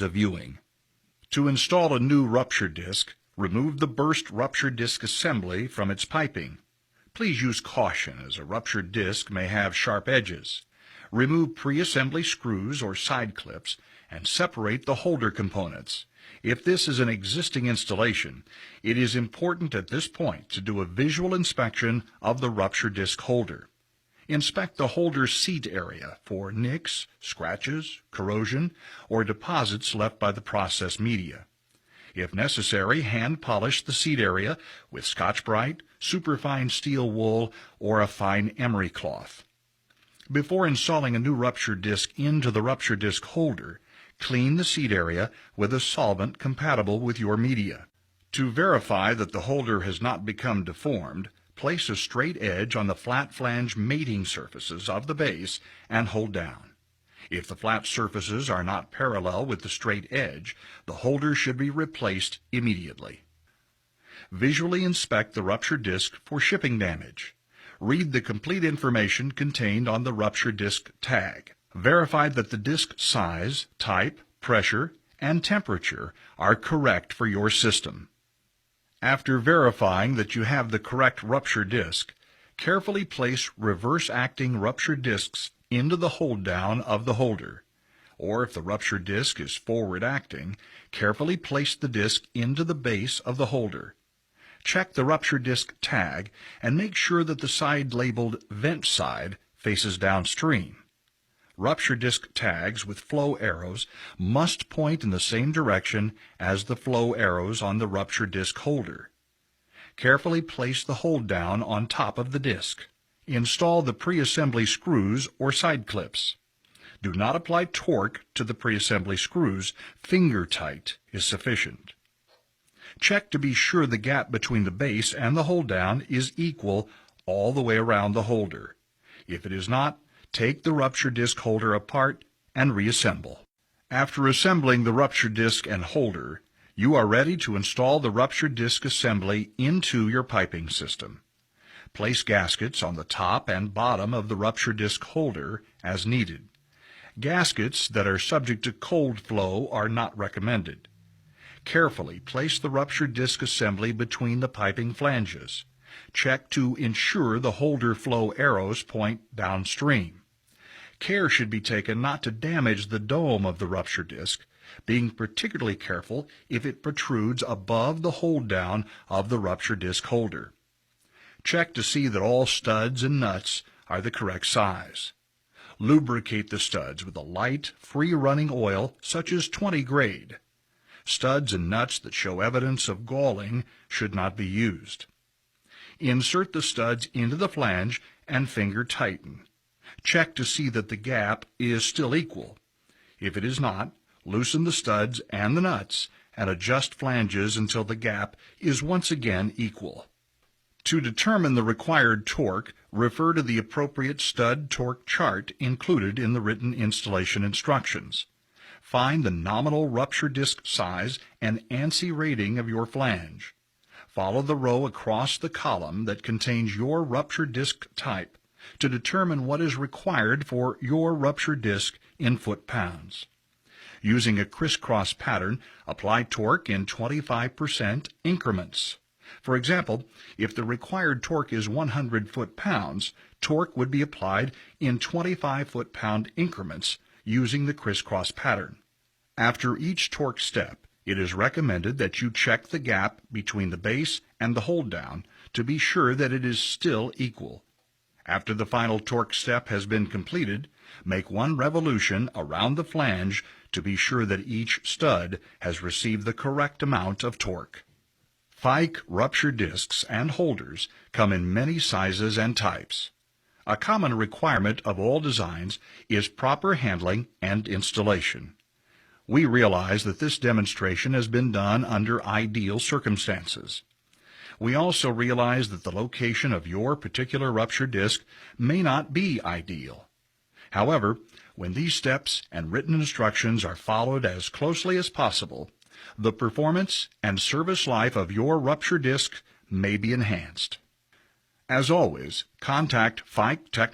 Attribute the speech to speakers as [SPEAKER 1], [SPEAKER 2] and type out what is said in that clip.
[SPEAKER 1] of viewing. To install a new rupture disc, remove the burst rupture disc assembly from its piping. Please use caution, as a ruptured disc may have sharp edges. Remove pre-assembly screws or side clips and separate the holder components. If this is an existing installation, it is important at this point to do a visual inspection of the rupture disc holder. Inspect the holder seat area for nicks, scratches, corrosion, or deposits left by the process media. If necessary, hand polish the seat area with Scotch-Brite, superfine steel wool, or a fine emery cloth. Before installing a new rupture disc into the rupture disc holder, clean the seat area with a solvent compatible with your media. To verify that the holder has not become deformed, place a straight edge on the flat flange mating surfaces of the base and hold down. If the flat surfaces are not parallel with the straight edge, the holder should be replaced immediately. Visually inspect the rupture disc for shipping damage. Read the complete information contained on the rupture disc tag. Verify that the disc size, type, pressure, and temperature are correct for your system. After verifying that you have the correct rupture disc, carefully place reverse-acting rupture discs into the hold-down of the holder. Or if the rupture disc is forward-acting, carefully place the disc into the base of the holder. Check the rupture disc tag and make sure that the side labeled vent side faces downstream. Rupture disc tags with flow arrows must point in the same direction as the flow arrows on the rupture disc holder. Carefully place the hold down on top of the disc. Install the pre-assembly screws or side clips. Do not apply torque to the pre-assembly screws. Finger tight is sufficient. Check to be sure the gap between the base and the hold down is equal all the way around the holder. If it is not, take the rupture disc holder apart and reassemble. After assembling the rupture disc and holder, you are ready to install the rupture disc assembly into your piping system. Place gaskets on the top and bottom of the rupture disc holder as needed. Gaskets that are subject to cold flow are not recommended. Carefully place the rupture disc assembly between the piping flanges. Check to ensure the holder flow arrows point downstream. Care should be taken not to damage the dome of the rupture disc, being particularly careful if it protrudes above the hold down of the rupture disc holder. Check to see that all studs and nuts are the correct size. Lubricate the studs with a light, free-running oil such as 20 grade. Studs and nuts that show evidence of galling should not be used. Insert the studs into the flange and finger tighten. Check to see that the gap is still equal. If it is not, loosen the studs and the nuts and adjust flanges until the gap is once again equal. To determine the required torque, refer to the appropriate stud torque chart included in the written installation instructions. Find the nominal rupture disc size and ANSI rating of your flange. Follow the row across the column that contains your rupture disc type to determine what is required for your rupture disc in foot-pounds. Using a crisscross pattern, apply torque in 25% increments. For example, if the required torque is 100 foot-pounds, torque would be applied in 25 foot-pound increments using the crisscross pattern. After each torque step, it is recommended that you check the gap between the base and the hold down to be sure that it is still equal. After the final torque step has been completed, make one revolution around the flange to be sure that each stud has received the correct amount of torque. Fike rupture discs and holders come in many sizes and types. A common requirement of all designs is proper handling and installation. We realize that this demonstration has been done under ideal circumstances. We also realize that the location of your particular rupture disc may not be ideal. However, when these steps and written instructions are followed as closely as possible, the performance and service life of your rupture disc may be enhanced. As always, contact Fike Technical